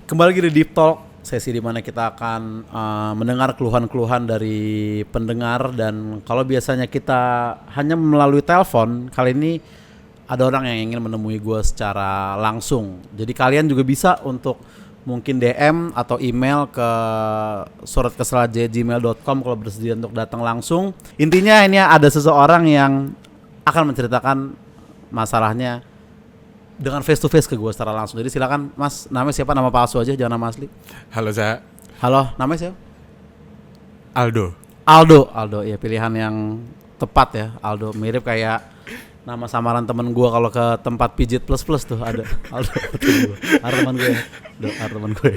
Kembali lagi di Deep Talk, sesi di mana kita akan mendengar keluhan-keluhan dari pendengar. Dan kalau biasanya kita hanya melalui telepon, kali ini ada orang yang ingin menemui gue secara langsung. Jadi kalian juga bisa untuk mungkin DM atau email ke suratkesalaja@gmail.com kalau bersedia untuk datang langsung. Intinya ini ada seseorang yang akan menceritakan masalahnya dengan face to face ke gue secara langsung. Jadi silakan Mas, namanya siapa? Nama palsu aja, jangan nama asli. Halo Za. Halo, namanya siapa? Aldo, ya pilihan yang tepat ya. Aldo mirip kayak nama samaran temen gue kalau ke tempat pijit plus tuh ada Aldo. Temen gue.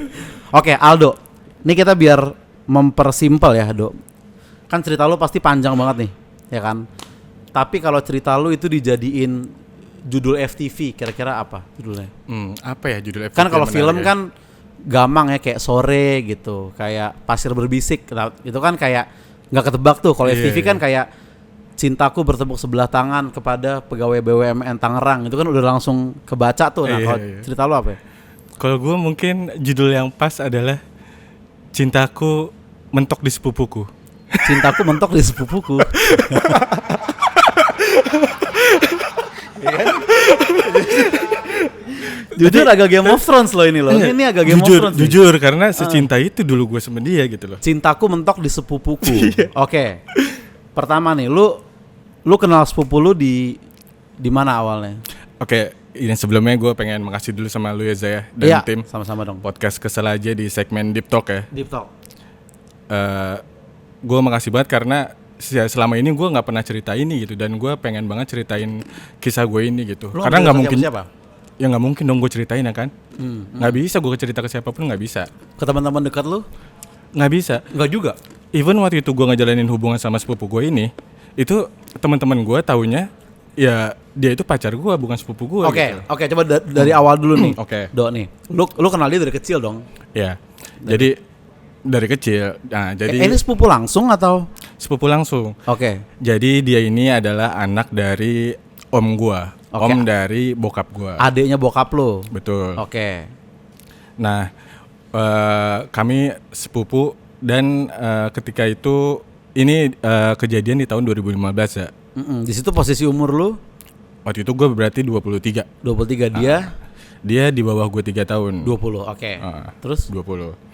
Oke, Aldo. Ini kita biar mempersimpel ya, Do. Kan cerita lu pasti panjang banget nih, ya kan? Tapi kalau cerita lu itu dijadiin judul FTV, kira-kira apa judulnya? Apa ya judul FTV? Kan kalau film kan gampang ya, kayak Sore gitu, kayak Pasir Berbisik. Nah, itu kan kayak nggak ketebak tuh. Kalau FTV kan kayak Cintaku Bertepuk Sebelah Tangan kepada Pegawai BUMN Tangerang. Itu kan udah langsung kebaca tuh. Nah, kalau cerita lu apa ya? Kalau gue mungkin judul yang pas adalah Cintaku Mentok di Sepupuku. Cintaku Mentok di Sepupuku. Jujur agak Game of Thrones loh ini loh. Ini agak Game of Thrones. Jujur karena secinta itu dulu gue sama dia gitu loh. Cintaku mentok di sepupuku. Oke. Pertama nih, lu kenal sepupu lu di mana awalnya? Oke, ini sebelumnya gue pengen makasih dulu sama lu ya Zaya dan tim. Sama-sama dong. Podcast Kesel Aja di segmen Deep Talk ya. Deep Talk. Gue makasih banget karena selama ini gue nggak pernah cerita ini gitu, dan gue pengen banget ceritain kisah gue ini gitu. Lu karena nggak mungkin siapa? Ya nggak mungkin dong gue ceritain ya kan. Nggak bisa gue cerita ke siapapun, nggak bisa. Ke teman-teman dekat lu? Nggak bisa. Nggak juga. Even waktu itu gue ngejalanin hubungan sama sepupu gue ini, itu teman-teman gue taunya ya dia itu pacar gue, bukan sepupu gue. Oke, coba dari awal dulu nih. Oke. Do nih, lu kenal dia dari kecil dong? Ya. Jadi dari kecil. Nah, jadi ini sepupu langsung atau? Sepupu langsung. Oke. Jadi dia ini adalah anak dari om gue, om dari bokap gue. Adiknya bokap lo. Betul. Oke. Nah, kami sepupu dan ketika itu ini kejadian di tahun 2015 ya. Di situ posisi umur lu? Waktu itu gue berarti 23. 23, dia? Dia di bawah gue 3 tahun. 20, oke. Terus? 20.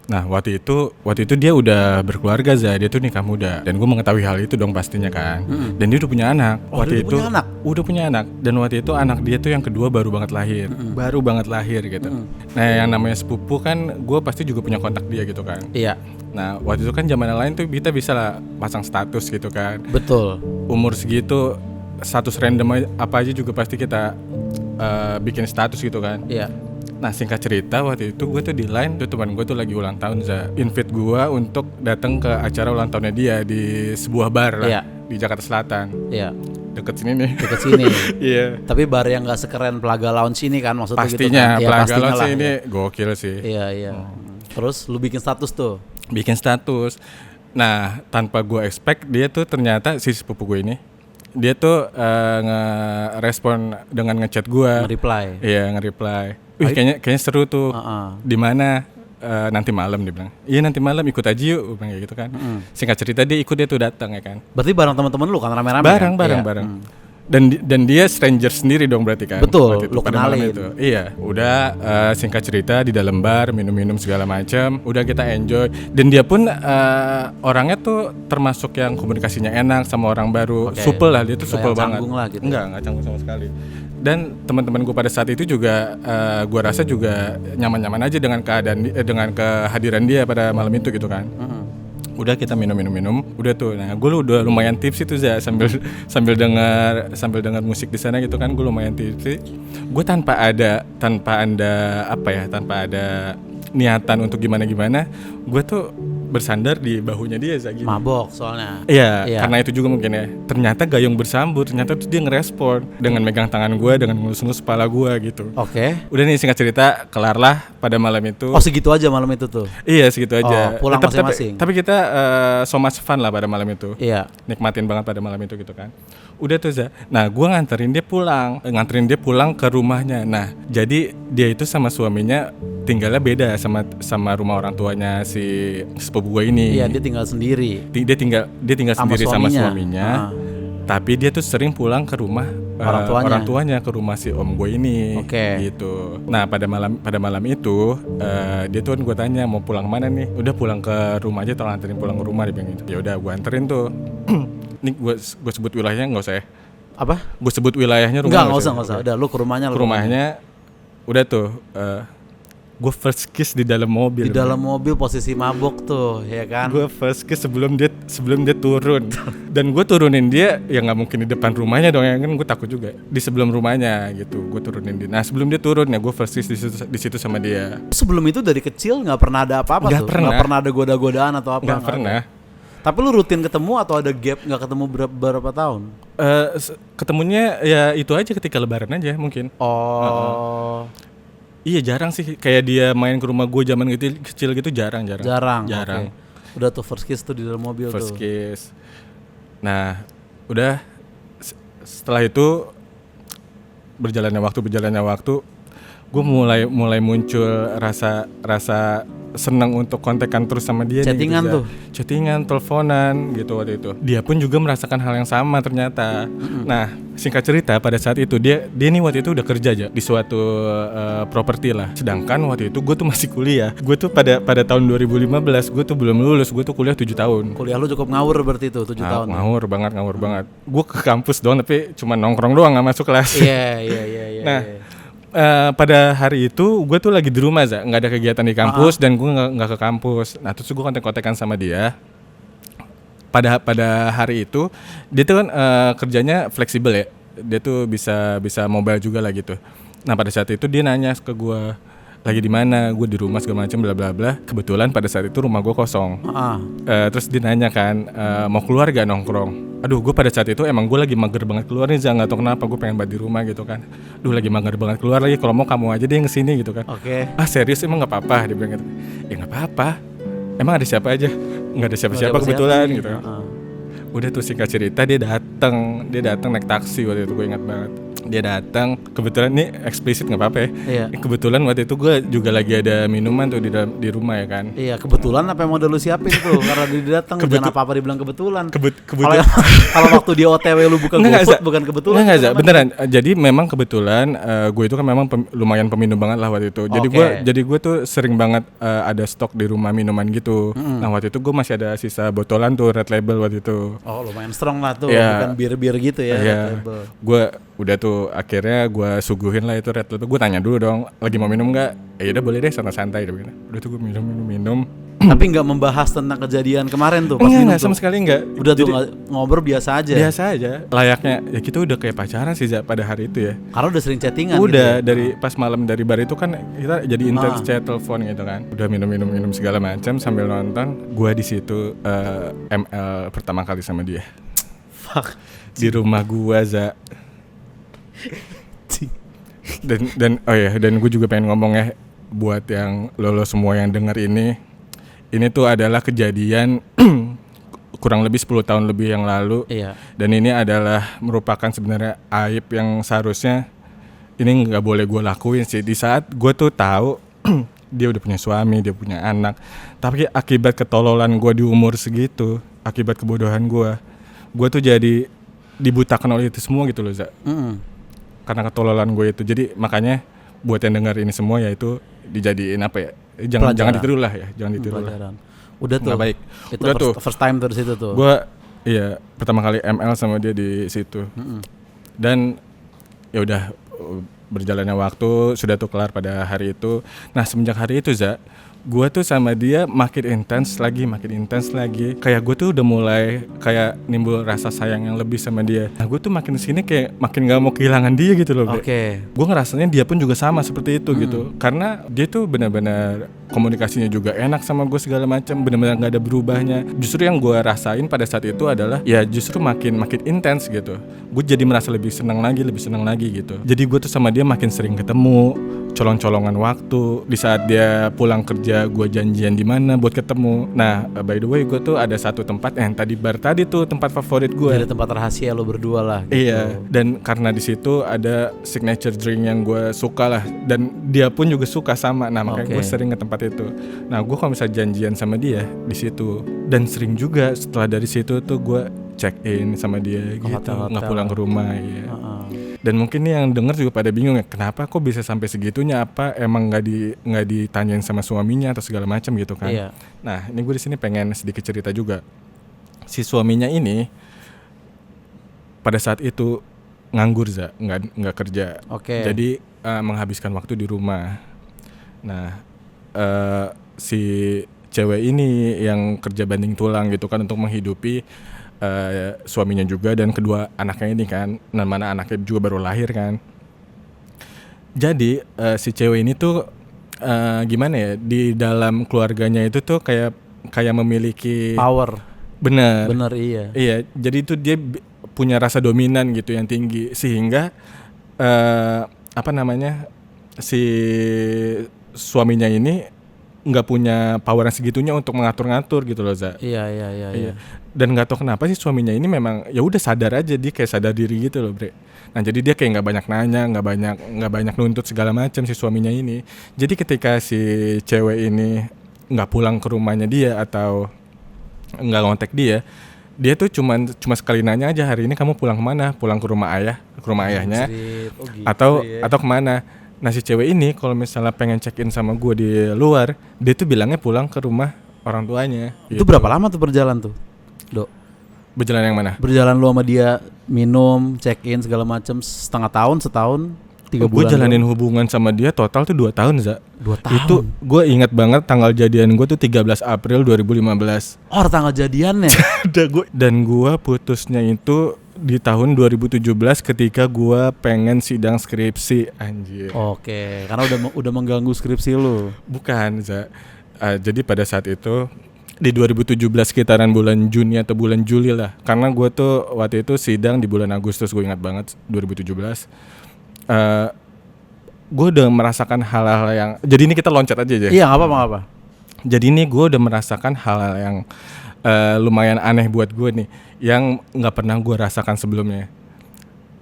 Nah, waktu itu dia udah berkeluarga, dia tuh nikah muda, dan gue mengetahui hal itu dong pastinya kan. Dan dia udah punya anak. Udah punya anak. Dan waktu itu anak dia tuh yang kedua baru banget lahir gitu. Nah, yang namanya sepupu kan gue pasti juga punya kontak dia gitu kan. Iya. Nah, waktu itu kan zaman lain tuh kita bisa lah pasang status gitu kan. Betul. Umur segitu status random apa aja juga pasti kita bikin status gitu kan. Iya. Nah, singkat cerita waktu itu gue tuh di line tuh teman gue tuh lagi ulang tahun, invite gue untuk datang ke acara ulang tahunnya dia di sebuah bar lah, di Jakarta Selatan. Iya. Deket sini nih. Iya. Tapi bar yang nggak sekeren Plaga Lounge ini kan maksudnya? Pastinya, gitu kan? Plaga Lounge ini gokil sih. Iya. Terus lu bikin status tuh? Bikin status. Nah, tanpa gue expect dia tuh ternyata si sepupu gue ini, dia tuh nge-respon dengan ngechat gue. Nge-reply. Iya, nge-reply. Wih, kayaknya seru tuh. Di mana? Nanti malam dia bilang. Iya, nanti malam ikut aja yuk, kayak gitu kan. Singkat cerita dia tuh datang ya kan. Berarti bareng teman-teman lu kan, rame-rame? Bareng. Dan dia stranger sendiri dong berarti kan. Betul, lu kenalin itu. Iya, udah singkat cerita di dalam bar minum-minum segala macam, udah kita enjoy. Dan dia pun orangnya tuh termasuk yang komunikasinya enak sama orang baru. Supel lah, dia tuh supel banget. Lah, gitu. Enggak canggung sama sekali. Dan teman-teman gue pada saat itu juga gue rasa juga nyaman-nyaman aja dengan dengan kehadiran dia pada malam itu gitu kan. Udah kita minum, udah tuh. Nah, gue udah lumayan tips itu sambil dengar musik di sana gitu kan, gue lumayan tips. Gue tanpa ada niatan untuk gimana, gue tuh bersandar di bahunya dia gitu. Mabok soalnya. Iya, karena itu juga mungkin ya. Ternyata gayung bersambut, ternyata tuh dia ngerespon dengan megang tangan gue, dengan ngelus-ngelus kepala gue gitu. Oke. Udah nih singkat cerita, kelar lah pada malam itu. Oh, segitu aja malam itu tuh? Iya, segitu aja. Pulang masing-masing. Tapi kita so much fun lah pada malam itu. Iya. Nikmatin banget pada malam itu gitu kan. Udah tuh Za. Nah gue nganterin dia pulang ke rumahnya. Nah jadi dia itu sama suaminya tinggalnya beda sama rumah orang tuanya si sepupu gue ini. Iya, dia tinggal sendiri. Dia tinggal Sama sendiri sama suaminya. suaminya. Tapi dia tuh sering pulang ke rumah orang tuanya, ke rumah si om gue ini. Oke. Gitu. Nah pada malam itu dia tuh gue tanya mau pulang kemana nih. Udah pulang ke rumah aja, tolong anterin pulang ke rumah, dia bilang gitu. Ya udah gue anterin tuh. Ini gue sebut wilayahnya nggak usah ya? Apa? Gue sebut wilayahnya rumah. Nggak usah. Udah, lu ke rumahnya. Ke rumahnya. Udah tuh. Gue first kiss di dalam mobil. Di dalam mobil posisi mabok tuh, ya kan? Gue first kiss sebelum dia turun. Dan gue turunin dia, ya nggak mungkin di depan rumahnya dong, ya kan gue takut juga. Di sebelum rumahnya gitu, gue turunin dia. Nah sebelum dia turun ya gue first kiss di situ sama dia. Sebelum itu dari kecil nggak pernah ada apa-apa Nggak tuh? pernah. Nggak pernah ada goda-godaan atau apa? Nggak pernah. Tapi lu rutin ketemu atau ada gap nggak ketemu berapa tahun? Ketemunya ya itu aja ketika lebaran aja mungkin. Oh. Iya jarang sih, kayak dia main ke rumah gue zaman kecil gitu jarang. Okay. Udah tuh first kiss tuh di dalam mobil first tuh. kiss. Nah udah setelah itu berjalannya waktu gue mulai muncul rasa senang untuk kontekan terus sama dia. Chattingan nih, gitu, tuh. Chattingan, teleponan gitu waktu itu. Dia pun juga merasakan hal yang sama ternyata. Nah, singkat cerita pada saat itu dia nih waktu itu udah kerja aja di suatu properti lah. Sedangkan waktu itu gue tuh masih kuliah. Gue tuh pada tahun 2015 gue tuh belum lulus. Gue tuh kuliah 7 tahun. Kuliah lu cukup ngawur berarti itu 7 tahun. Ngawur banget. Gue ke kampus doang tapi cuma nongkrong doang, gak masuk kelas. Iya. Nah, pada hari itu gue tuh lagi di rumah, nggak ada kegiatan di kampus dan gue nggak ke kampus. Nah terus gue kontek-kontekan sama dia. Pada hari itu dia tuh kan kerjanya fleksibel ya. Dia tuh bisa mobile juga lah gitu. Nah pada saat itu dia nanya ke gue, lagi di mana? Gue di rumah segala macam bla bla bla. Kebetulan pada saat itu rumah gue kosong. Terus dia nanya kan, mau keluar gak nongkrong? Aduh, gue pada saat itu emang gue lagi mager banget keluar nih, nggak tahu kenapa gue pengen banget di rumah gitu kan. Duh, lagi mager banget keluar lagi. Kalau mau kamu aja deh yang kesini gitu kan. Oke. Ah serius emang nggak apa-apa? Dia bilang gitu. Ya nggak apa-apa. Emang ada siapa aja? Nggak ada siapa-siapa kebetulan gitu. Udah tuh singkat cerita dia datang naik taksi waktu itu, gue ingat banget. Dia datang, kebetulan nih eksplisit nggak apa-apa ya. Iya. Kebetulan waktu itu gue juga lagi ada minuman tuh di rumah ya kan. Iya, kebetulan apa yang mau lu siapin tuh karena dia datang jangan apa-apa dibilang kebetulan. Kebetulan. Kalau waktu dia OTW lu buka GoFood bukan kebetulan. Enggak, beneran. Jadi memang kebetulan gue itu kan memang lumayan peminum banget lah waktu itu. Jadi gue tuh sering banget ada stok di rumah minuman gitu. Nah waktu itu gue masih ada sisa botolan tuh Red Label waktu itu. Oh lumayan strong lah tuh, yeah. Bukan bir-bir gitu ya. Yeah. Gue udah tuh akhirnya gue suguhin lah itu Red Label. Gue tanya dulu dong, lagi mau minum nggak? Ya udah boleh deh, santai-santai. Udah tuh gue minum. Tapi nggak membahas tentang kejadian kemarin tuh pas minum tuh. Sama sekali nggak. Udah jadi, tuh ngobrol biasa aja. Biasa aja. Layaknya ya kita udah kayak pacaran sih pada hari itu ya. Karena udah sering chattingan. Udah gitu ya? Dari pas malam dari bar itu kan kita jadi intens chat, telepon gitu kan. Udah minum segala macam sambil nonton. Gue di situ ML pertama kali sama dia. Fuck. Di rumah gue dan gue juga pengen ngomong ya buat yang lo semua yang dengar ini tuh adalah kejadian kurang lebih 10 tahun lebih yang lalu. Iya. Dan ini adalah merupakan sebenarnya aib yang seharusnya ini nggak boleh gue lakuin sih. Di saat gue tuh tahu dia udah punya suami, dia punya anak, tapi akibat ketololan gue di umur segitu, akibat kebodohan gue tuh jadi dibutakan oleh itu semua gitu loh, Za. Karena ketololan gue itu. Jadi makanya buat yang dengar ini semua ya itu dijadiin apa ya? Jangan ditiru lah ya, jangan ditiru lah. Udah tuh. Nggak baik. Itu udah first time tuh di situ tuh. Gue pertama kali ML sama dia di situ. Dan ya udah berjalannya waktu sudah tuh kelar pada hari itu. Nah, semenjak hari itu, Za, gue tuh sama dia makin intens lagi. Kayak gue tuh udah mulai kayak nimbul rasa sayang yang lebih sama dia. Nah, gue tuh makin kesini kayak makin gak mau kehilangan dia gitu loh. Oke. Gue ngerasanya dia pun juga sama seperti itu gitu. Karena dia tuh benar-benar komunikasinya juga enak sama gue segala macam, benar-benar gak ada berubahnya. Justru yang gue rasain pada saat itu adalah ya justru makin intens gitu. Gue jadi merasa lebih senang lagi gitu. Jadi gue tuh sama dia makin sering ketemu, colong-colongan waktu. Di saat dia pulang kerja aja gue janjian di mana buat ketemu. Nah, by the way gue tuh ada satu tempat yang tadi bar tadi tuh tempat favorit gue. Jadi tempat rahasia lo berdua lah gitu. Iya, dan karena di situ ada signature drink yang gue suka lah, dan dia pun juga suka sama. Nah, makanya gue sering ke tempat itu. Nah, gue kalau misalnya janjian sama dia di situ, dan sering juga setelah dari situ tuh gue check in sama dia gitu, nggak pulang ke rumah ya. Dan mungkin nih yang denger juga pada bingung ya, kenapa kok bisa sampai segitunya? Apa emang nggak ditanyain sama suaminya atau segala macam gitu kan? Iya. Nah, ini gue di sini pengen sedikit cerita juga. Si suaminya ini pada saat itu nganggur, nggak kerja. Oke. Jadi menghabiskan waktu di rumah. Nah, si cewek ini yang kerja banting tulang gitu kan untuk menghidupi suaminya juga dan kedua anaknya ini kan, dan mana anaknya juga baru lahir kan. Jadi si cewek ini tuh gimana ya, di dalam keluarganya itu tuh kayak memiliki power. Bener Iya. Iya, jadi itu dia punya rasa dominan gitu yang tinggi, sehingga si suaminya ini nggak punya power yang segitunya untuk mengatur-ngatur gitu loh, Za. Iya. Dan nggak tahu kenapa sih suaminya ini memang ya udah sadar aja, dia kayak sadar diri gitu loh, Bre. Nah, jadi dia kayak nggak banyak nanya, nggak banyak nuntut segala macam si suaminya ini. Jadi ketika si cewek ini nggak pulang ke rumahnya dia atau nggak ngontek dia tuh cuma sekali nanya aja, hari ini kamu pulang kemana? Pulang ke rumah ayahnya, atau kemana? Nah, si cewek ini kalau misalnya pengen check in sama gue di luar, dia tuh bilangnya pulang ke rumah orang tuanya. Itu berapa lama tuh berjalan tuh, Dok? Berjalan yang mana? Berjalan lu sama dia minum, check in segala macam setengah tahun, setahun, 3 bulan. Gue jalanin hubungan sama dia total tuh 2 tahun, Za. 2 tahun? Itu gue ingat banget tanggal jadian gue tuh 13 April 2015. Oh, tanggal jadiannya? Dan gue putusnya itu di tahun 2017 ketika gue pengen sidang skripsi, anjir. Oke, karena udah mengganggu skripsi lu. Bukan, Za. Jadi pada saat itu di 2017 sekitaran bulan Juni atau bulan Juli lah. Karena gue tuh waktu itu sidang di bulan Agustus, gue ingat banget 2017. Gue udah merasakan hal-hal yang, jadi ini kita loncat aja. Iya, nggak apa-apa. Jadi ini gue udah merasakan hal-hal yang lumayan aneh buat gue nih, yang nggak pernah gue rasakan sebelumnya.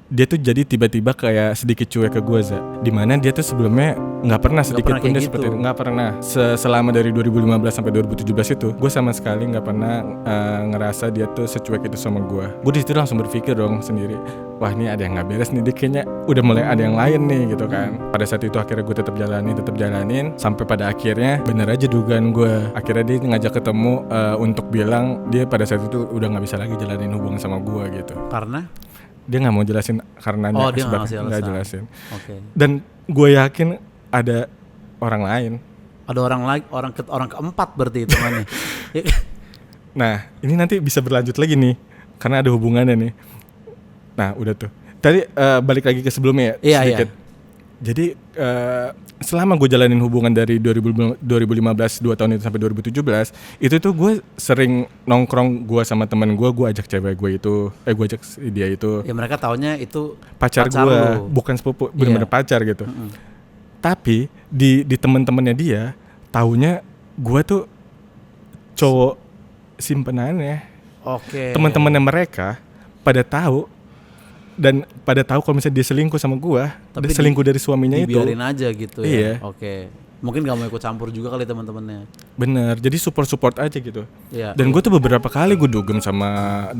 Dia tuh jadi tiba-tiba kayak sedikit cuek ke gue, Za. Dimana dia tuh sebelumnya nggak pernah sedikit pun dia gitu. seperti itu. Nggak pernah. Selama dari 2015 sampai 2017 itu, gue sama sekali nggak pernah ngerasa dia tuh secuek itu sama gue. Gue di situ langsung berpikir dong sendiri, wah ini ada yang nggak beres nih, dia kayaknya udah mulai ada yang lain nih gitu kan. Pada saat itu akhirnya gue tetap jalanin sampai pada akhirnya bener aja dugaan gue. Akhirnya dia ngajak ketemu untuk bilang dia pada saat itu udah nggak bisa lagi jalanin hubungan sama gue gitu. Karena? Dia nggak mau jelasin karenanya. Dia nggak jelasin. Oke. Dan gue yakin ada orang lain. Ada orang keempat berarti hitungannya. Nah, ini nanti bisa berlanjut lagi nih, karena ada hubungannya nih. Nah, udah tuh. Tadi balik lagi ke sebelumnya ya, sedikit. Iya. Jadi selama gue jalanin hubungan dari 2015 2 tahun itu sampai 2017, itu tuh gue sering nongkrong, gue sama temen gue ajak cewek gue itu, gue ajak dia itu. Ya mereka taunya itu pacar gue, bukan sepupu, bener-bener pacar gitu. Tapi di temen-temennya dia taunya gue tuh cowok simpenannya. Oke. Teman-temannya mereka pada tahu. Dan pada tahu kalau misalnya dia selingkuh sama gua, dia selingkuh dari suaminya itu. Dibiarin aja gitu ya. Iya. Oke. Mungkin gak mau ikut campur juga kali teman-temannya. Bener. Jadi support aja gitu. Iya. Dan gue tuh beberapa kali gue dugem sama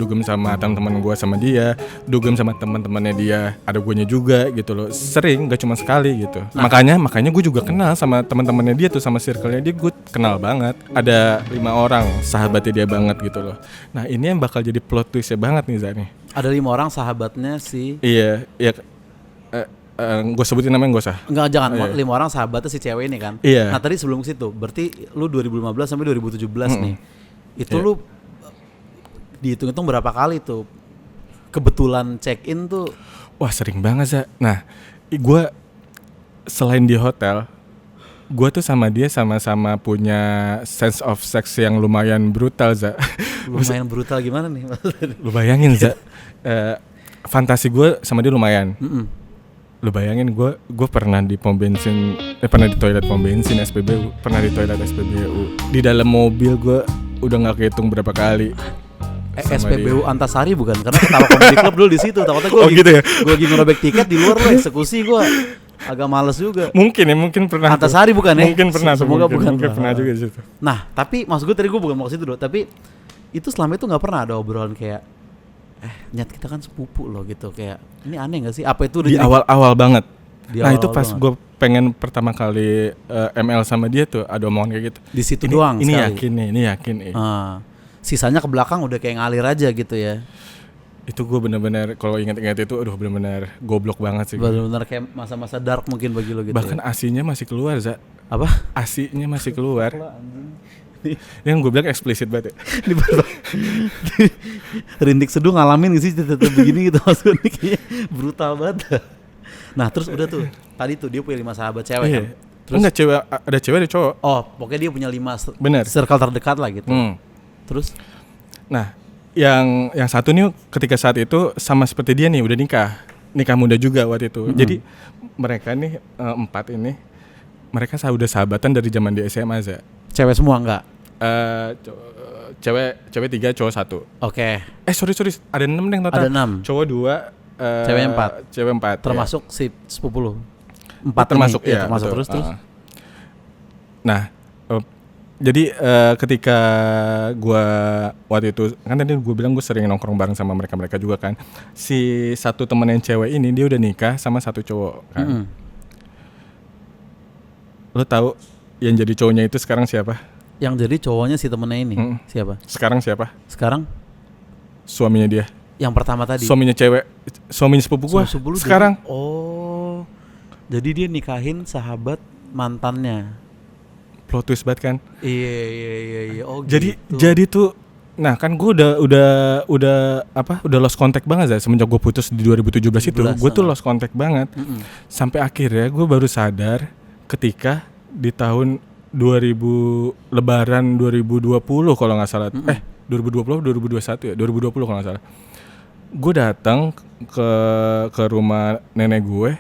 teman-teman gue sama dia, dugem sama teman-temannya dia, ada guanya juga gitu loh. Sering, gak cuma sekali gitu. Nah, makanya gue juga kenal sama teman-temannya dia tuh, sama circle-nya dia gue kenal banget. Ada 5 orang sahabatnya dia banget gitu loh. Nah, ini yang bakal jadi plot twist-nya banget nih, Zani. Ada 5 orang sahabatnya si. Iya. Gue sebutin namanya gak usah. Enggak, jangan. 5 orang sahabatnya si cewek ini kan. Iya. Nah, tadi sebelum situ, berarti lu 2015 sampai 2017 nih. Itu lu dihitung-hitung berapa kali tuh kebetulan check in tuh? Wah, sering banget, Za. Nah, gue selain di hotel, gue tuh sama dia sama-sama punya sense of sex yang lumayan brutal, Za. Lumayan brutal gimana nih? Lu bayangin, Za. Fantasi gue sama dia lumayan. Lu bayangin gue pernah di pom bensin, pernah di toilet pom bensin SPBU, pernah di toilet SPBU. Di dalam mobil gue udah nggak kehitung berapa kali. SPBU Antasari bukan? Karena ketawa Comedy Club dulu di situ. Takutnya gue gitu ya? Gue lagi ngerobek tiket di luar lo eksekusi gue. Agak males juga. Mungkin pernah. Antasari bukan ya? Mungkin pernah. Semoga bukan. Mungkin pernah juga di situ. Nah, tapi maksud gue tadi gue bukan mau ke situ dong. Tapi itu selama itu nggak pernah ada obrolan kayak Nyat kita kan sepupu loh gitu, kayak ini aneh gak sih? Apa itu udah di awal-awal banget? Nah awal-awal itu pas gue pengen pertama kali ML sama dia tuh ada omongan kayak gitu. Di situ doang. Ini yakin nih. Sisanya ke belakang udah kayak ngalir aja gitu ya. Itu gue bener-bener kalau ingat-ingat itu, aduh bener-bener goblok banget sih. Bener-bener kayak masa-masa dark mungkin bagi lo gitu. Bahkan asinya masih keluar, Za. Apa? Asinya masih keluar. Yang gue bilang eksplisit banget ya. Rintik Seduh ngalamin gak sih tetap begini gitu maksudnya, kayaknya brutal banget. Nah terus udah tuh, tadi tuh dia punya 5 sahabat cewek kan? Terus, enggak, ada cewek ada cowok. Oh pokoknya dia punya 5 bener circle terdekat lah gitu. Terus? Nah yang satu nih ketika saat itu sama seperti dia nih udah nikah muda juga waktu itu. Jadi mereka nih 4 ini mereka udah sahabatan dari zaman di SMA aja. Cewek semua enggak? Cewek 3, cowok 1. Oke. Sorry, ada 6 deh total. Ada 6. Cowok 2, cewek 4. Termasuk si sepupu lu. 4 termasuk ini. Ya, termasuk betul. terus. Nah, jadi ketika gua waktu itu kan tadi gue bilang gue sering nongkrong bareng sama mereka juga kan. Si satu temen yang cewek ini dia udah nikah sama satu cowok kan. Lo tahu yang jadi cowoknya itu sekarang siapa? Yang jadi cowoknya si temennya ini siapa? Sekarang siapa? Sekarang suaminya dia. Yang pertama tadi. Suaminya cewek, suaminya sepupu gua. Sekarang. Jadi dia nikahin sahabat mantannya. Plot twist banget kan? Iya. Oh jadi, gitu. Jadi tuh, nah kan gue udah lost contact banget ya semenjak gue putus di 2017 itu. Gue tuh lost contact banget. Sampai akhirnya gue baru sadar ketika di tahun 2000 Lebaran 2020 kalau nggak salah. 2020 2021 ya, 2020 kalau nggak salah. Gue datang ke rumah nenek gue,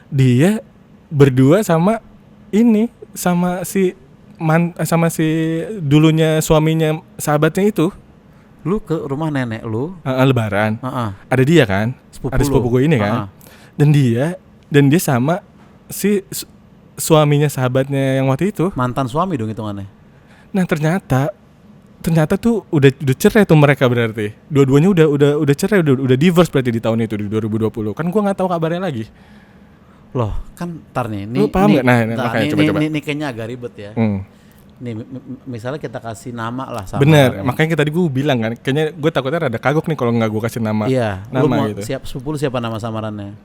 dia berdua sama si dulunya suaminya sahabatnya itu. Lu ke rumah nenek lu? Lebaran. Ada dia kan? Ada sepupu gue ini kan? Dan dia sama si suaminya sahabatnya yang waktu itu. Mantan suami dong hitungannya. Nah ternyata tuh udah cerai tuh mereka berarti. Dua-duanya udah cerai, udah divorce berarti di tahun itu di 2020. Kan gua enggak tahu kabarnya lagi. Loh, kan ntar nih. Lu paham enggak? Makanya coba. Ini kayaknya agak ribet ya. Nih misalnya kita kasih nama lah sama. Bener, makanya tadi gue bilang kan, kayaknya gue takutnya rada kagok nih kalau nggak gue kasih nama. Iya. Nama gitu. Siapa nama samarannya?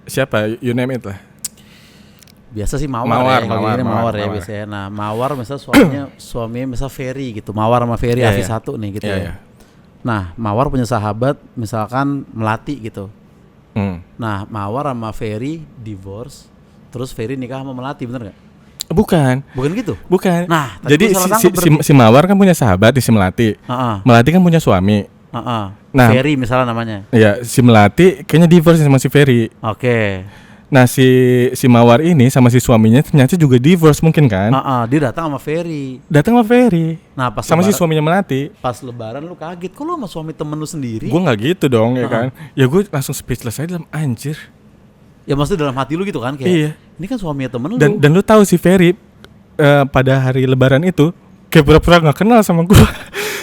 Siapa? You name it lah. Biasa sih Mawar ya biasanya. Nah Mawar misalnya suaminya misal Ferry gitu. Mawar sama Ferry Hafiz 1 nih gitu ya. Nah Mawar punya sahabat misalkan Melati gitu. Nah Mawar sama Ferry divorce, terus Ferry nikah sama Melati, bener gak? Bukan gitu? Bukan. Nah jadi si Mawar kan punya sahabat di si Melati. Melati kan punya suami. Nah Ferry misalnya namanya. Iya, si Melati kayaknya divorce sama si Ferry. Oke. Nah si Mawar ini sama si suaminya ternyata juga divorce mungkin kan? Dia datang sama Ferry. Nah pas sama lebaran, si suaminya Melati. Pas lebaran lu kaget, kok lu sama suami temen lu sendiri? Gue nggak gitu dong ya kan? Ya gue langsung speechless aja dalam anjir. Ya maksudnya dalam hati lu gitu kan kayak. Iya. Ini kan suaminya temen lu. Dan lu tahu si Ferry pada hari lebaran itu kayak pura-pura nggak kenal sama gue.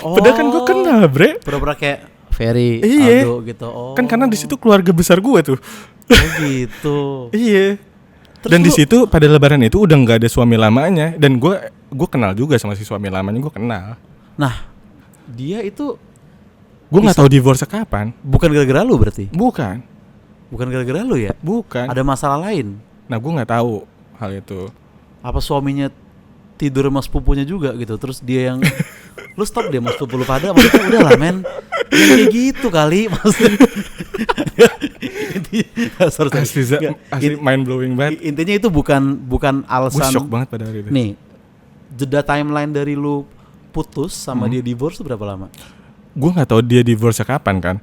Padahal kan gue kenal bre. Pura-pura kayak Ferry, Aldo gitu. Kan karena di situ keluarga besar gue tuh. Oh gitu. Iya. Terus dan di situ pada lebaran itu udah nggak ada suami lamanya dan gue kenal juga sama si suami lamanya, gue kenal. Nah dia itu gue nggak tahu divorce kapan. Bukan gara-gara lu berarti? Bukan gara-gara lu ya? Bukan. Ada masalah lain. Nah gue nggak tahu hal itu. Apa suaminya tidur sama sepupunya juga gitu, terus dia yang lu stop deh mas sepupu lu pada, maksudnya udah lah men, kayak gitu kali maksudnya. Asli mind blowing banget. Intinya itu bukan alasan. Gue shock banget pada hari itu. Nih jeda timeline dari lu putus sama dia divorce berapa lama? gue nggak tahu dia divorce kapan kan.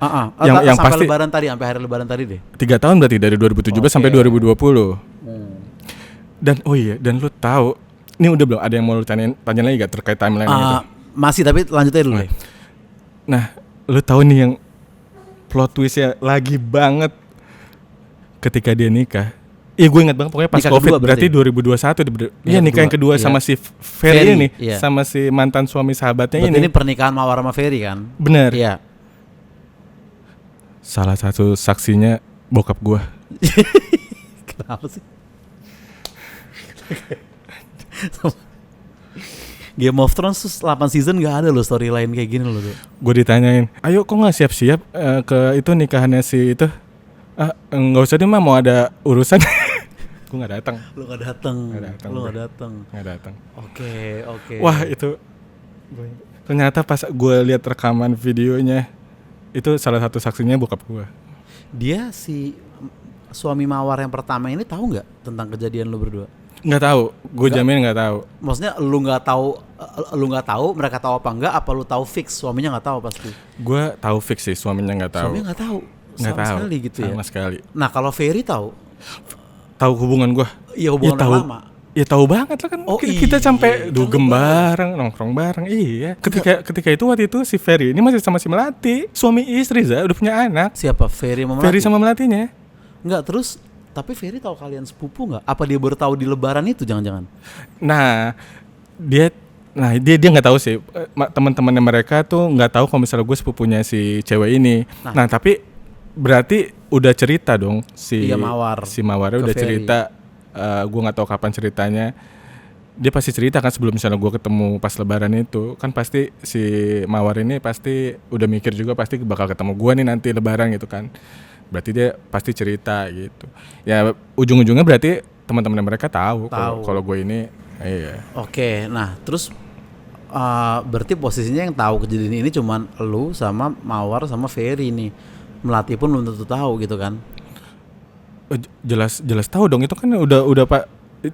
Yang sampai pasti lebaran tadi, sampai hari lebaran tadi deh. 3 tahun berarti dari 2017 sampai 2020. Dan dan lu tahu, ini udah belum ada yang mau lu tanya lagi gak terkait timeline gitu? Masih, tapi lanjut aja dulu deh. Nah, lu tahu nih yang plot twistnya lagi banget ketika dia nikah. Iya, gue ingat banget pokoknya pas Nikah COVID kedua berarti 2021. Iya, nikah yang kedua sama si Ferry ini, sama si mantan suami sahabatnya berarti ini. Ini pernikahan Mawar sama Ferry kan? Bener. Iya. Salah satu saksinya bokap gue. Kenapa sih? Game of Thrones tuh 8 season gak ada loh storyline kayak gini loh. Gue ditanyain, ayo kok gak siap-siap ke itu nikahannya si itu? Nggak usah deh mah, mau ada urusan. Gue nggak datang. Lu nggak datang. Oke. Wah itu, ternyata pas gue lihat rekaman videonya, itu salah satu saksinya bokap gue. Dia si suami Mawar yang pertama ini tahu nggak tentang kejadian lu berdua? Nggak tahu, gue jamin nggak tahu. Maksudnya lu nggak tahu, mereka tahu apa enggak? Apa lu tahu fix suaminya nggak tahu pasti? Gue tahu fix sih, suaminya nggak tahu. Suaminya nggak tahu. Nggak tahu sekali gitu ya. Sama sekali. Nah kalau Ferry tahu hubungan gue. Iya, hubungan tahu, lama. Ya tahu banget lah kan. Kita sampai dugem bareng, nongkrong bareng. Iya. Ketika itu waktu itu si Ferry ini masih sama si Melati, suami istri udah punya anak. Siapa? Ferry sama Melati? Ferry sama Melatinya. Enggak, terus tapi Ferry tahu kalian sepupu nggak? Apa dia baru tahu di Lebaran itu jangan-jangan? Nah dia nggak tahu sih. Teman-temannya mereka tuh nggak tahu kalau misalnya gue sepupunya si cewek ini. Nah tapi berarti udah cerita dong si Mawarnya udah Ferry. Cerita. Gue nggak tahu kapan ceritanya. Dia pasti cerita kan sebelum misalnya gue ketemu pas Lebaran itu. Kan pasti si Mawar ini pasti udah mikir juga pasti bakal ketemu gue nih nanti Lebaran gitu kan. Berarti dia pasti cerita gitu. Ya ujung-ujungnya berarti teman-teman mereka tahu. Kalau gue ini. Iya. Oke, nah terus berarti posisinya yang tahu kejadian ini cuman lu sama Mawar sama Ferry nih. Melati pun belum tentu tahu gitu kan? Jelas tahu dong, itu kan udah Pak.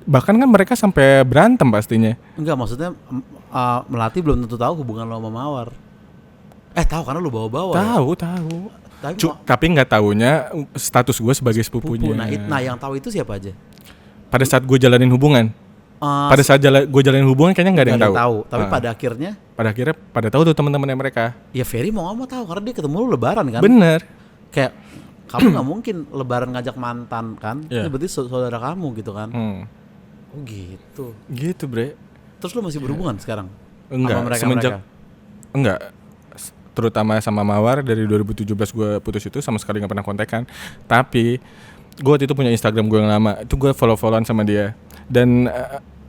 Bahkan kan mereka sampai berantem pastinya. Enggak, maksudnya Melati belum tentu tahu hubungan lo sama Mawar. Tahu karena lu bawa-bawa. Tahu. Tapi nggak taunya status gue sebagai sepupunya. Nah yang tahu itu siapa aja? Pada saat gue jalanin hubungan. Pada saat gue jalanin hubungan kayaknya nggak ada yang tahu. Tapi pada akhirnya pada tahu tuh teman-temannya mereka. Ya Ferry mau nggak mau tahu karena dia ketemu lu Lebaran kan. Bener. Kayak kamu nggak mungkin Lebaran ngajak mantan kan? Ini berarti saudara kamu gitu kan? Oh gitu. Gitu bre. Terus lu masih berhubungan sekarang? Enggak. Sama mereka? Enggak. Terutama sama Mawar dari 2017 gue putus itu sama sekali nggak pernah kontekan. Tapi gue waktu itu punya Instagram gue yang lama. Itu gue follow-followan sama dia. Dan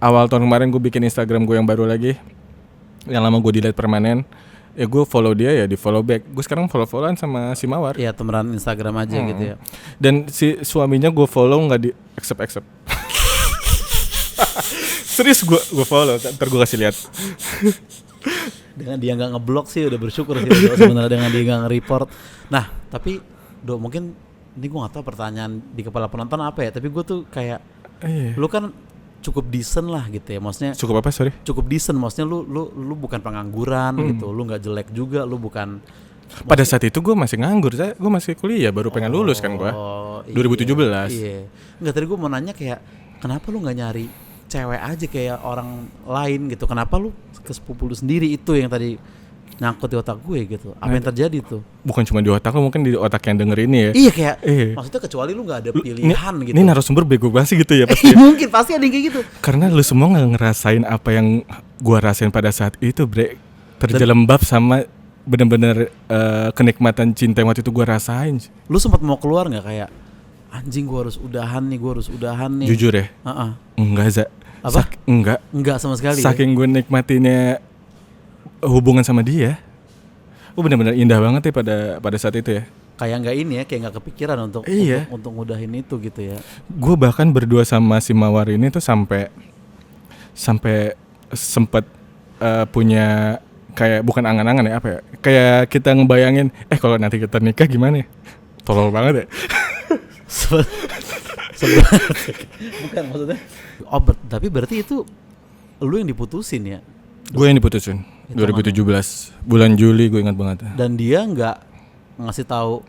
awal tahun kemarin gue bikin Instagram gue yang baru lagi, yang lama gue delete permanen. Ya gue follow dia ya di follow back. Gue sekarang follow-followan sama si Mawar. Iya, temenan Instagram aja gitu ya. Dan si suaminya gue follow nggak di accept. Serius gue follow. Ntar gue kasih lihat. Dengan dia nggak ngeblok sih udah bersyukur sih sebenarnya, dengan dia nggak nge-report. Nah tapi mungkin ini gue nggak tahu pertanyaan di kepala penonton apa ya, tapi gue tuh kayak lu kan cukup decent lah gitu ya, maksudnya cukup apa sorry? Cukup decent, maksudnya lu bukan pengangguran gitu, lu nggak jelek juga, lu bukan. Pada saat itu gue masih nganggur, gue masih kuliah baru pengen lulus kan gue. 2017. Iya. Nggak, tadi gue mau nanya kayak kenapa lu nggak nyari cewek aja kayak orang lain gitu, kenapa lu ke sepupu lu sendiri? Itu yang tadi nyangkut di otak gue gitu. Apa yang terjadi tuh? Bukan cuma di otak lu, mungkin di otak yang denger ini ya. Iya kayak maksudnya kecuali lu gak ada pilihan gitu. Ini narasumber bego banget sih gitu ya pasti. Mungkin pasti ada yang kayak gitu. Karena lu semua gak ngerasain apa yang gua rasain pada saat itu bre. Terjelembab sama bener-bener kenikmatan cinta yang waktu itu gua rasain. Lu sempat mau keluar gak kayak anjing gua harus udahan nih. Jujur ya? Enggak Za. Apa? Enggak sama sekali. Saking gue nikmatinnya hubungan sama dia, benar-benar indah banget ya pada saat itu ya. Kayak nggak ini ya, kayak nggak kepikiran untuk ngudahin itu gitu ya. Gue bahkan berdua sama si Mawar ini tuh sampai sempet punya kayak bukan angan-angan ya, apa ya? Kayak kita ngebayangin, kalau nanti kita nikah gimana ya? Tolol banget ya. Bukan maksudnya. Tapi berarti itu lu yang diputusin ya? Gue yang diputusin. hitungannya. 2017 bulan Juli gue ingat banget. Dan dia nggak ngasih tahu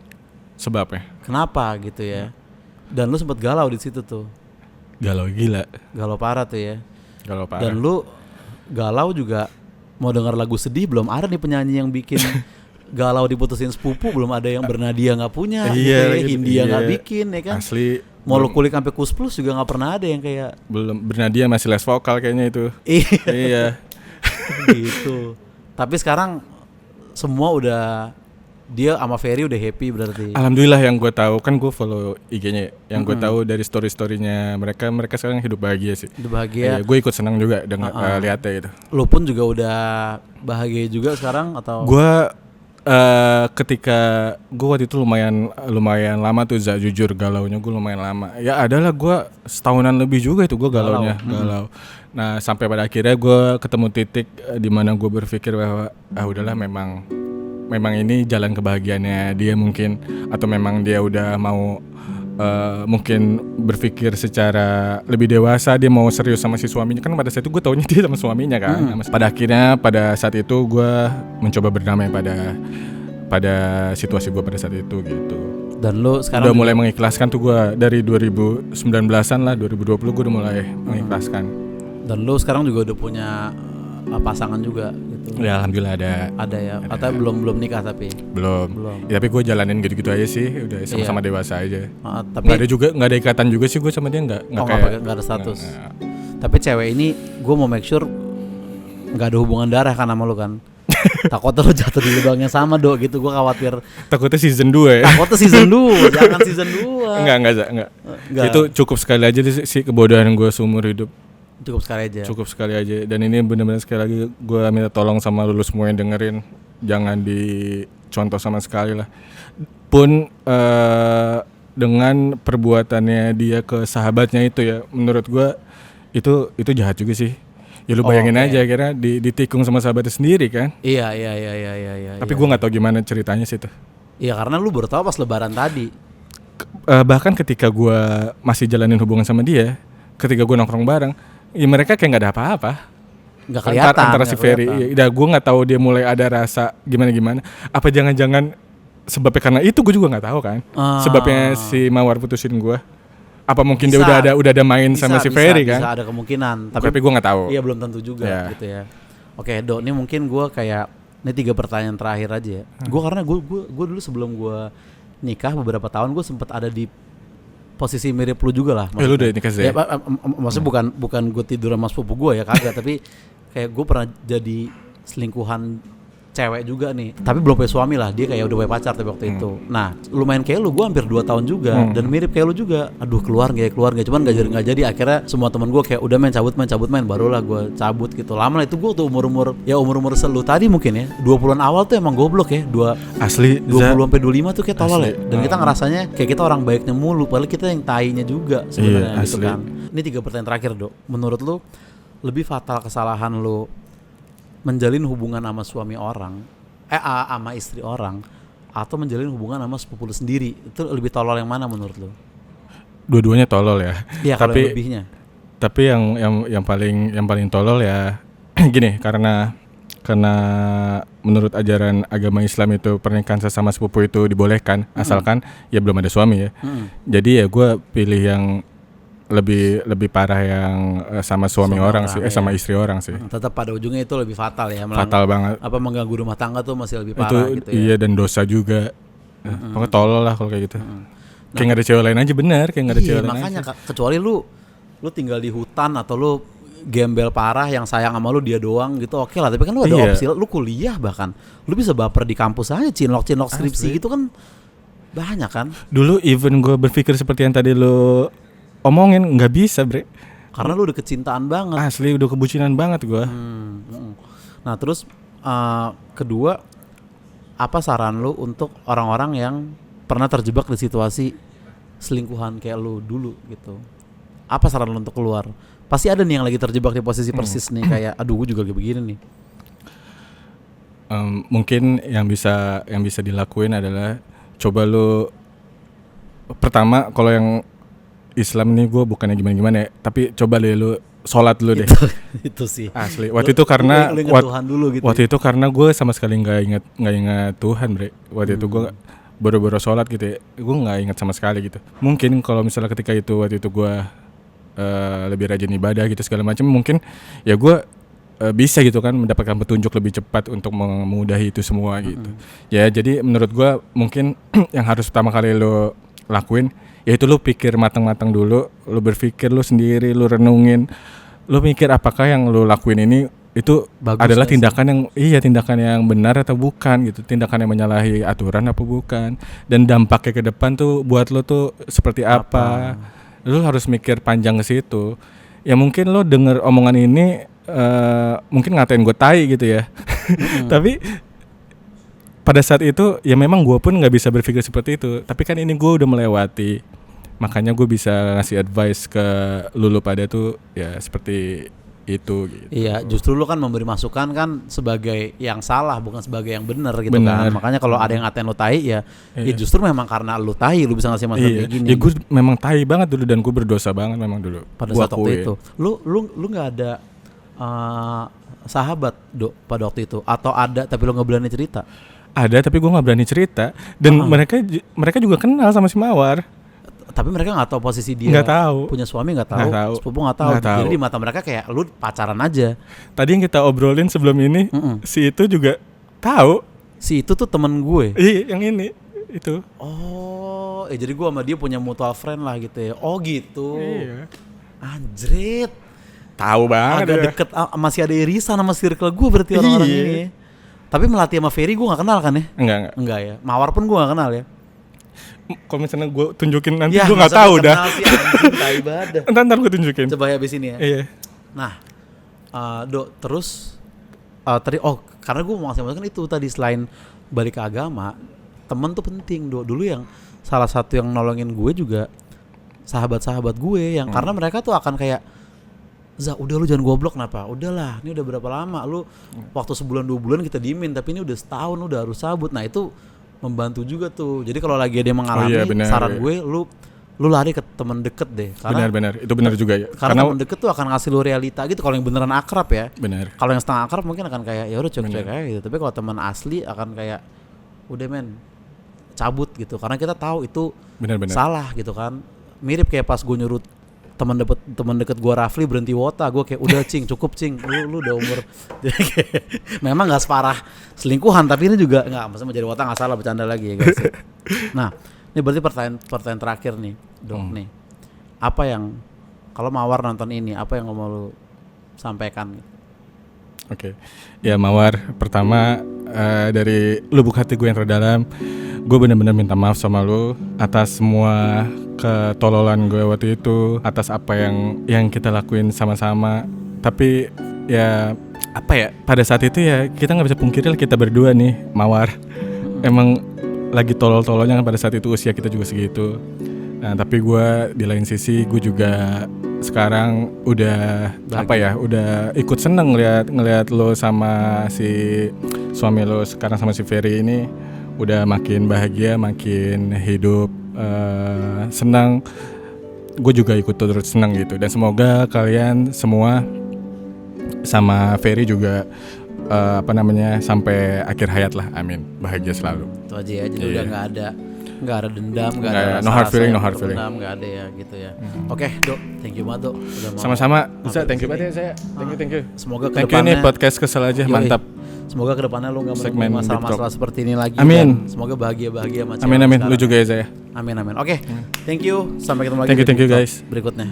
Sebabnya kenapa gitu ya. Dan lu sempet galau di situ tuh. galau gila, Galau parah tuh ya. galau parah. Dan lu galau juga mau denger lagu sedih, belum ada nih penyanyi yang bikin galau diputusin sepupu, belum ada yang bernadia nggak punya, Iya, gitu ya. gitu, Hindia nggak iya. bikin ya kan. Asli Mau lu belum- kulik sampai kus plus juga nggak pernah ada yang kayak belum Bernadia masih les vokal kayaknya itu. Iya. gitu. Tapi sekarang semua udah, dia sama Ferry udah happy berarti. Alhamdulillah, yang gue tahu kan gue follow IG-nya. Yang gue tahu dari story-storynya mereka sekarang hidup bahagia sih. Udah bahagia. Gue ikut senang juga dengan lihatnya gitu. Lu pun juga udah bahagia juga sekarang atau? Gue ketika gue waktu itu lumayan lama tuh, jujur galaunya gue lumayan lama. Ya adalah gue setahunan lebih juga itu gue galau. Nah sampai pada akhirnya gue ketemu titik di mana gue berpikir bahwa udahlah, memang ini jalan kebahagiaannya dia mungkin, atau memang dia udah mau mungkin berpikir secara lebih dewasa, dia mau serius sama si suaminya. Kan pada saat itu gue taunya dia sama suaminya kan. Pada akhirnya pada saat itu gue mencoba berdamai pada situasi gue pada saat itu gitu. Dan lu sekarang Udah mulai mengikhlaskan tuh gue dari 2019-an lah, 2020 gue udah mulai mengikhlaskan. Dan lu sekarang juga udah punya pasangan juga gitu. Ya alhamdulillah Ada ya. Atau belum nikah tapi. belum. Ya, tapi gue jalanin gitu-gitu aja sih, udah sama-sama dewasa aja. Tapi Nggak ada ikatan juga sih gue sama dia, nggak nggak ada status. Tapi cewek ini gue mau make sure nggak ada hubungan darah kan sama lu kan. Takutnya lu jatuh di lubang yang sama Dok gitu, gue khawatir. Takutnya season 2 ya. Takutnya season 2, jangan season 2. Enggak. Itu cukup sekali aja sih kebodohan gue seumur hidup. Cukup sekali aja. Cukup sekali aja. Dan ini benar-benar sekali lagi gue minta tolong sama lu semua yang dengerin, jangan dicontoh sama sekali lah. Pun dengan perbuatannya dia ke sahabatnya itu ya, menurut gue itu jahat juga sih. Ya lu bayangin aja akhirnya ditikung sama sahabatnya sendiri kan. Iya. Tapi gue nggak tahu gimana ceritanya sih itu. Iya karena lu baru tahu pas lebaran tadi. Bahkan ketika gue masih jalanin hubungan sama dia, ketika gue nongkrong bareng, ya mereka kayak nggak ada apa-apa. Nggak kelihatan. Antara si Ferry, ya gue nggak tahu dia mulai ada rasa gimana. Apa jangan-jangan sebabnya karena itu, gue juga nggak tahu kan. Sebabnya si Mawar putusin gue. Apa mungkin dia udah ada main sama si Ferry kan? Bisa ada kemungkinan. Tapi gue nggak tahu. Iya belum tentu juga gitu ya. Oke Dok, ini mungkin gue kayak ini 3 pertanyaan terakhir aja ya. Gue karena gue dulu sebelum gue nikah beberapa tahun gue sempat ada di posisi mirip lu juga lah. Lu udah nikah sih? Ya, maksudnya bukan gue tidur sama sepupu gue ya kagak, tapi kayak gue pernah jadi selingkuhan cewek juga nih, tapi belum punya suami lah, dia kayak udah punya pacar tapi waktu itu. Nah lumayan kayak lu, gue hampir 2 tahun juga dan mirip kayak lu juga. Aduh keluar nggak, cuman nggak jadi. Akhirnya semua teman gue kayak udah cabut main, barulah gue cabut gitu. Lama lah itu gue tuh umur selu tadi mungkin ya, 20-an awal tuh emang goblok ya, asli 20 sampai 25 tuh kayak tolol ya. Dan kita ngerasanya kayak kita orang baiknya mulu, padahal kita yang tainya juga sebenarnya gitu kan. Ini 3 pertanyaan terakhir Dok. Menurut lu lebih fatal kesalahan lu menjalin hubungan sama suami orang, sama istri orang, atau menjalin hubungan sama sepupu lu sendiri? Itu lebih tolol yang mana menurut lu? Dua-duanya tolol ya. Iya, kalau yang lebihnya. Tapi yang paling tolol ya gini, karena menurut ajaran agama Islam itu pernikahan sesama sepupu itu dibolehkan asalkan ya belum ada suami ya. Jadi ya gue pilih yang lebih parah yang sama suami orang sih, sama istri orang sih. Tetap pada ujungnya itu lebih fatal ya. Fatal banget. Apa mengganggu rumah tangga tuh masih lebih parah itu, gitu ya. Iya, dan dosa juga. Pokoknya tolol lah kalau kayak gitu. Kayak nggak ada cewek lain aja, bener kayak nggak ada cewek lain aja. Makanya kecuali lu tinggal di hutan atau lu gembel parah yang sayang sama lu dia doang gitu, oke lah. Tapi kan lu ada opsi, lu kuliah bahkan lu bisa baper di kampus aja, cinlok skripsi gitu kan banyak kan. Dulu even gue berpikir seperti yang tadi lu omongin, nggak bisa bre, karena lu udah kecintaan banget. Asli udah kebucinan banget gue. Nah terus kedua, apa saran lu untuk orang-orang yang pernah terjebak di situasi selingkuhan kayak lu dulu gitu? Apa saran lu untuk keluar? Pasti ada nih yang lagi terjebak di posisi persis nih, kayak aduh gue juga lagi begini nih. Mungkin yang bisa dilakuin adalah coba lu pertama, kalau yang Islam nih gue bukannya gimana-gimana ya, tapi coba deh lu sholat dulu deh. Itu sih. Asli. Waktu itu karena lu ingat Tuhan dulu gitu. waktu itu karena gue sama sekali nggak ingat Tuhan, bre. Waktu itu gue baru-baru sholat gitu ya. Gue nggak ingat sama sekali gitu. Mungkin kalau misalnya ketika itu waktu itu gue lebih rajin ibadah gitu segala macam, mungkin ya gue bisa gitu kan mendapatkan petunjuk lebih cepat untuk memudahi itu semua gitu. Ya jadi menurut gue mungkin yang harus pertama kali lo lakuin yaitu lu pikir matang-matang dulu, lu berpikir lu sendiri, lu renungin, lu mikir apakah yang lu lakuin ini itu Bagus adalah gak sih? tindakan yang benar atau bukan gitu, tindakan yang menyalahi aturan apa bukan, dan dampaknya ke depan tuh buat lu tuh seperti apa. Lu harus mikir panjang ke situ. Ya mungkin lu denger omongan ini mungkin ngatain gue tai gitu ya, tapi pada saat itu ya memang gue pun nggak bisa berpikir seperti itu, tapi kan ini gue udah melewati, makanya gue bisa ngasih advice ke lulu pada tuh ya seperti itu gitu. Iya, justru lu kan memberi masukan kan sebagai yang salah bukan sebagai yang benar gitu kan. Makanya kalau ada yang ngatain lu tai ya justru memang karena lu tai lu bisa ngasih masukan kayak gini. Ya gue memang tai banget dulu dan gue berdosa banget memang dulu. Pada saat waktu itu. Lu nggak ada sahabat pada waktu itu atau ada tapi lu nggak berani cerita? Ada tapi gue nggak berani cerita dan mereka juga kenal sama si Mawar. Tapi mereka nggak tahu posisi dia. Nggak tahu. Punya suami nggak tahu. Sepupu nggak tahu. Jadi di mata mereka kayak lu pacaran aja. Tadi yang kita obrolin sebelum ini, si itu juga tahu. Si itu tuh temen gue. Iya, yang ini itu. Oh, jadi gue sama dia punya mutual friend lah gitu ya. Oh gitu. Iya. Anjrit. Tahu banget. Agak deket, masih ada irisan sama circle gue berarti orang-orang ini. Tapi Melati sama Ferry gue gak kenal kan ya? Enggak ya. Mawar pun gue gak kenal ya. Kalau misalnya gue tunjukin nanti gue gak tahu dah. Ntar gue tunjukin. Coba ya abis ini ya. Iya. Nah, terus tadi karena gue mau ngasih masukan itu tadi, selain balik ke agama, temen tuh penting. Dulu yang salah satu yang nolongin gue juga sahabat-sahabat gue yang karena mereka tuh akan kayak, udah lu jangan goblok kenapa? Udahlah, ini udah berapa lama lu waktu sebulan 2 bulan kita diemin, tapi ini udah setahun udah harus cabut. Nah itu membantu juga tuh. Jadi kalau lagi ada yang mengalami, saran gue lu lari ke teman deket deh. Benar, itu benar juga ya. Karena teman deket tuh akan ngasih lu realita gitu. Kalau yang beneran akrab ya. Benar. Kalau yang setengah akrab mungkin akan kayak ya udah cuek-cuek aja gitu. Tapi kalau teman asli akan kayak udah men cabut gitu. Karena kita tahu itu salah gitu kan. Mirip kayak pas gue nyuruh teman deket gue Rafli berhenti wota, gue kayak udah cing cukup cing, lu udah umur. Jadi kayak, memang nggak separah selingkuhan tapi ini juga nggak, maksudnya menjadi wota nggak salah, bercanda lagi ya guys. Nah ini berarti pertanyaan terakhir nih dok nih, apa yang kalau Mawar nonton ini apa yang mau lu sampaikan? Oke. Ya Mawar, pertama dari lubuk hati gue yang terdalam, gue benar-benar minta maaf sama lu atas semua ketololan gue waktu itu, atas apa yang kita lakuin sama-sama. Tapi ya apa ya, pada saat itu ya kita nggak bisa pungkiri lah, kita berdua nih Mawar emang lagi tolol-tololnya kan pada saat itu, usia kita juga segitu. Nah tapi gue di lain sisi gue juga sekarang udah udah ikut seneng ngeliat lo sama si suami lo sekarang sama si Ferry ini udah makin bahagia, makin hidup senang. Gue juga ikut turut senang gitu. Dan semoga kalian semua sama Ferry juga sampai akhir hayat lah, amin, bahagia selalu. Itu aja ya, jadi udah nggak ada dendam, nggak ada no hard feeling, nggak ada ya gitu ya. Oke dok, thank you banget dok. Sama-sama, thank you banget ya saya. Thank you. Semoga thank you nih podcast kesel aja, mantap. Semoga kedepannya lu nggak menemukan masalah-masalah seperti ini lagi. Amin. Semoga bahagia macam. Amin. Lu juga ya saya. Amin. Oke, thank you. Sampai ketemu lagi. Thank you guys. Berikutnya.